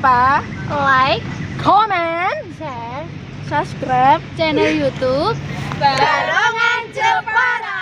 lupa like, comment, share subscribe channel YouTube Barongan Jepara.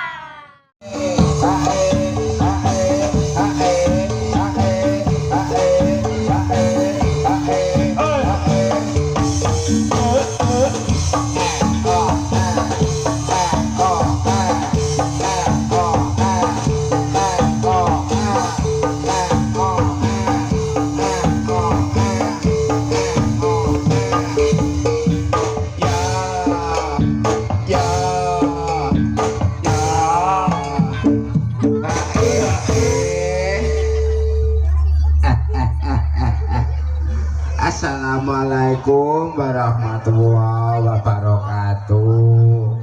Assalamualaikum warahmatullahi wabarakatuh.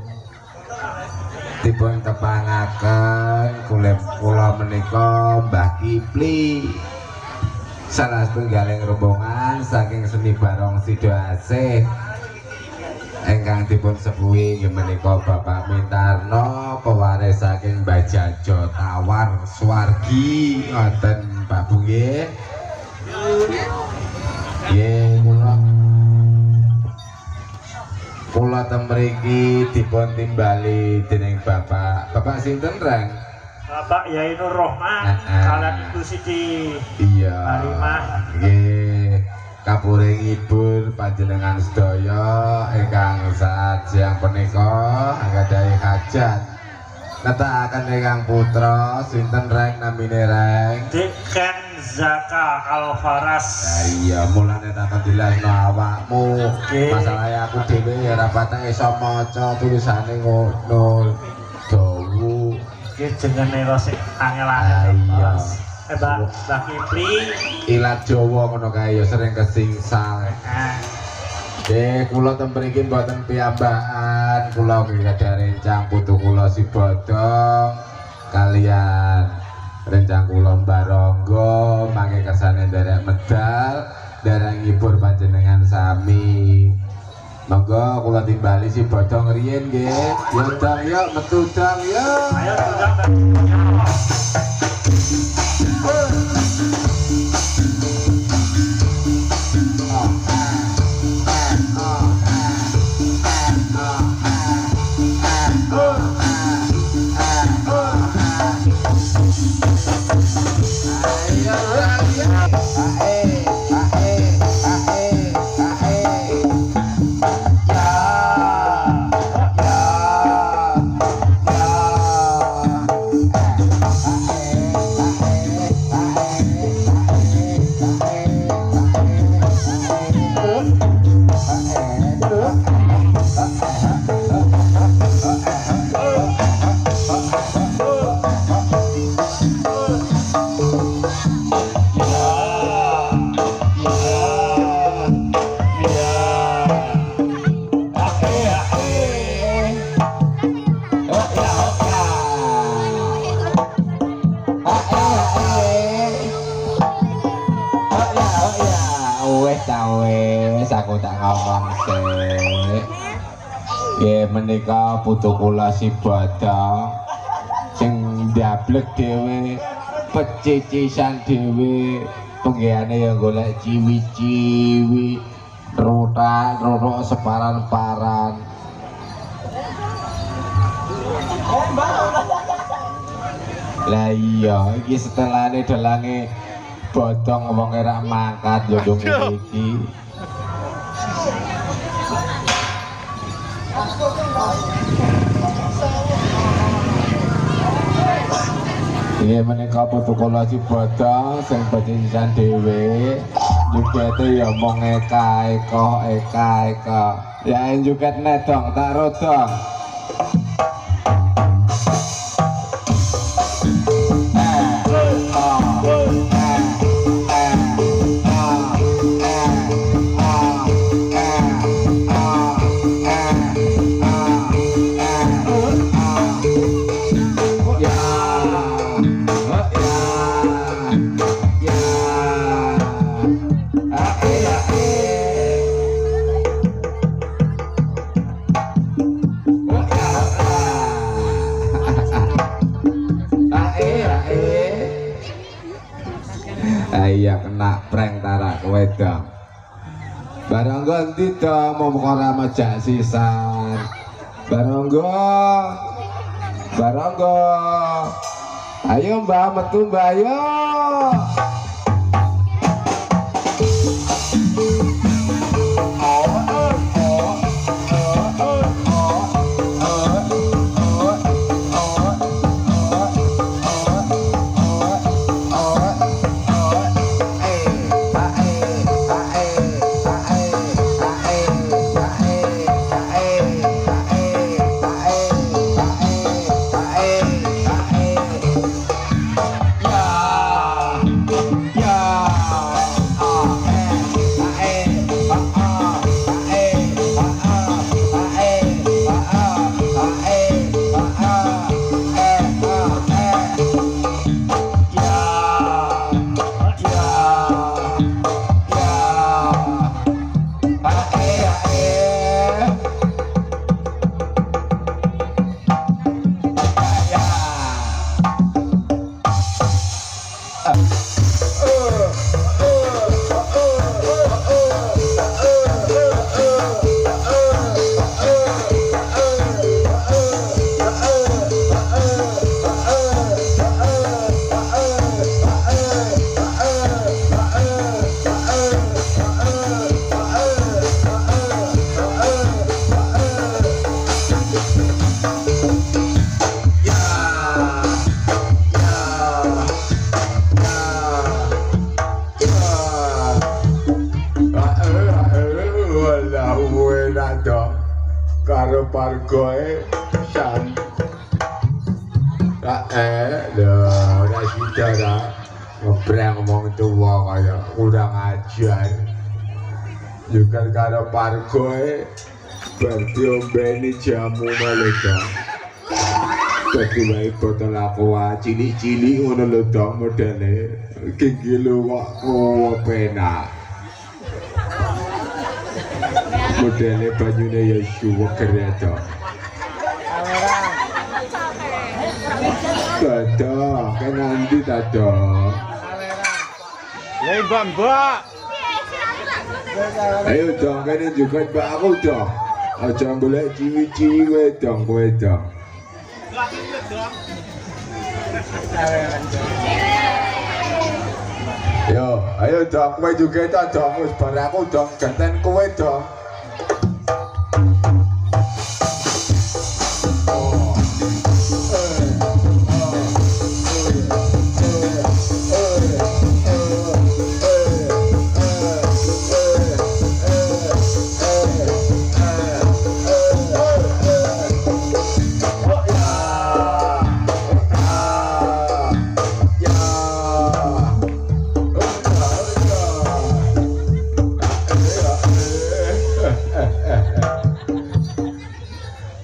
Dipun tepangaken kula menika Mbah Kipli, salah setunggaling rombongan saking seni barong Sidoasih ingkang dipun sepuhi inggih menika Bapak Mintarno, pewaris saking Mbah Jajo Tawar Swargi. Ngoten Pak Bu nggih. Nggih, kula temriki dipun timbali dening Bapak sinten Reng? Bapak Yai Nur Rohman, kalian Ibu Siti. Iya. Halimah. Nggih, kapuringipun panjenengan sedaya ingkang saat siang punika anggadhahi hajat netakaken ingkang putra sinten Reng namine Reng? Deken Zaka Alfaras. Iya, mulane takon dilasno awakmu. Masalahe aku dhewe ya ora pateng iso maca tulisane ngono. Dawu. Iki jenenge lho sing angel-angel. Iya. Mbah Kipli. Ilat Jawa ngono kae ya sering kesingsal. Kula ten mriki mboten piyambakan. Kula nggih rencang putu kula si Bodong kalian rencang kula Baronggo mangke kersane nderek medal nderek ngibur panjenengan sami. Monggo kula timbali si Bodong riyin nggih. Yo dong yo metu dong yo. Ayo tudang. Aku tak ngomong sih. Ya menika putu kula si Bodong sing ndablek dhewe pecicisan dhewe penggihane ya golek ciwi-ciwi rota separan-paran. Lah iya iki setelahane dalange Bodong wong ora mangkat yo iki. Iya menika putu kula si Bodong sing pecicisan dhewe jugete ya mong eka. Ya juget nedong tak rodong. Baranggo endi to mau ora majak sisan. Baranggo. Baranggo. Ayo Mbak metu Mbak ayo. Karo pargoe san lho ora sidara ngebrang ngomong tua kaya kurang ajar juga karo pargoe berarti ombeni jamu malah dong dadi wae botol aqua cilik-cilik ngono lho dong modele iki lho kok penak modele banyune ya suwek kereta Dadah, kan nanti dadah. Mbak. Ayo dong, kan juga mbak aku dong. Aja golek ciwi-ciwi dong, kowe dong. Yo, ayo dong, kowe juga dong, wis bar aku dong, ganten kowe dong.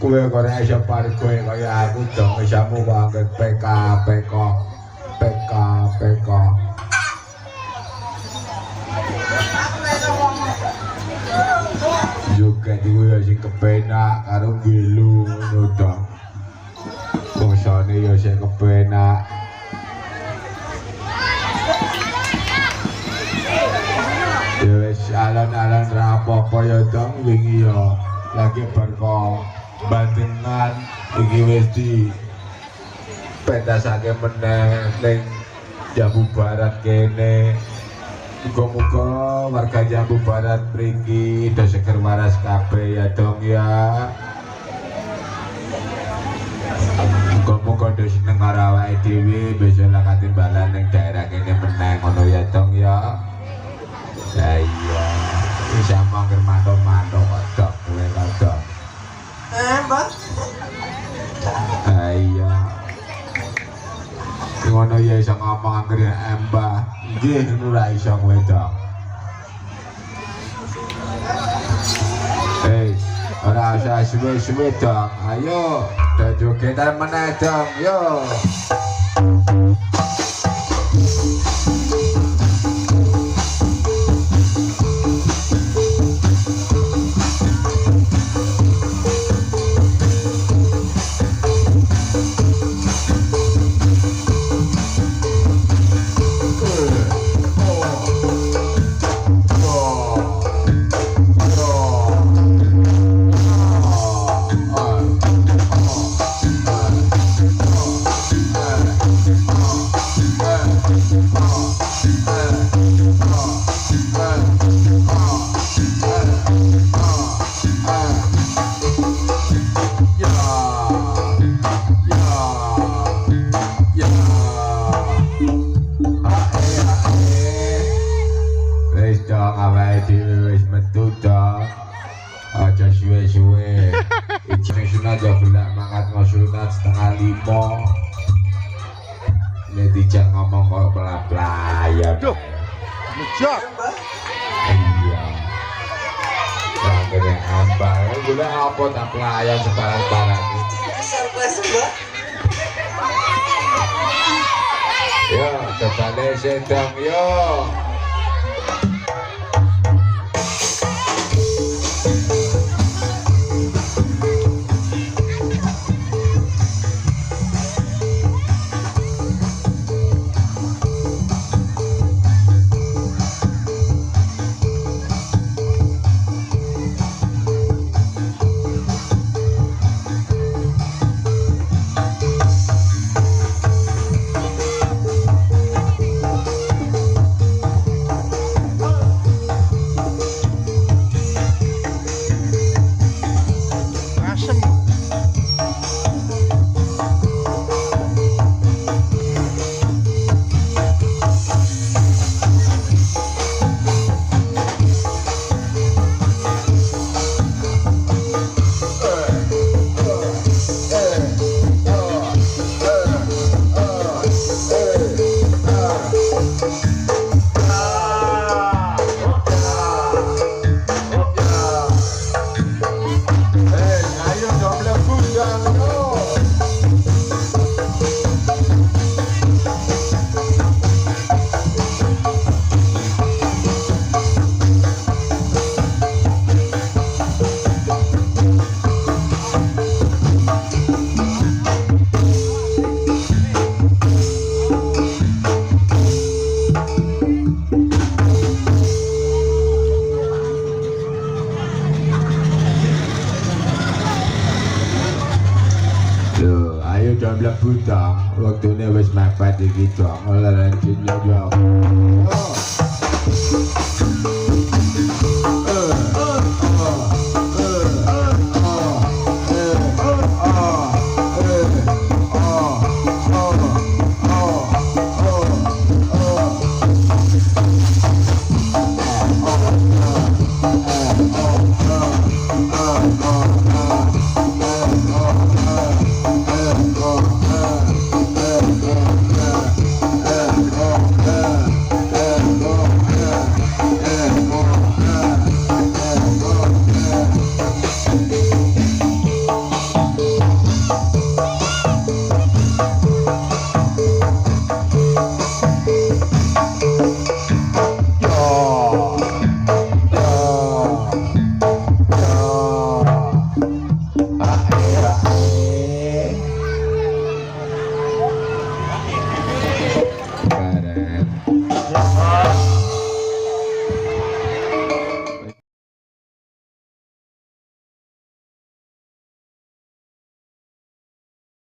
Kowe kok ora iso pargo kaya aku dong isamu kok angkat PK. Juga diwe sing kepenak karo gilu ngono dong. Bangsane ya sing kepenak. Ya wis alon-alon ra apa-apa ya dong wingi ya lagi berko bandengan iki wis di pentasake meneh ning Jambu Barat kene. Muga-muga warga Jambu Barat mriki do seger waras kabeh ya dong ya. Muga-muga do seneng karo awake dhewe besok lah katimbalan ning daerah kene meneh ngono ya dong ya. Lah iya, wis mangger mantuk-mantuk kok dok kowe kok dok. Mbak. Iya. Ngono ya iso ngomong anggere embah. Nggih ngono ra iso kowe dok. Ora usah suwe-suwe dong. Ayo, do jogetan meneh dong. Yo. suwe. Ijeng sunat ya belak mangkat ngosunat 4:30. Ini dijak ngomong kok pelan-pelan. Duh, ngejak. Iya. Akhirnya ambal, gula apa tak pelayan sebarang-barang. Surprise, Mbak. Yo, kebalik sedang yo. Asem. Ayo double bujang yo. Loh, ayo jam lebu dong. Waktunya wis mepet iki dong. Oleh rencana yo. Oh.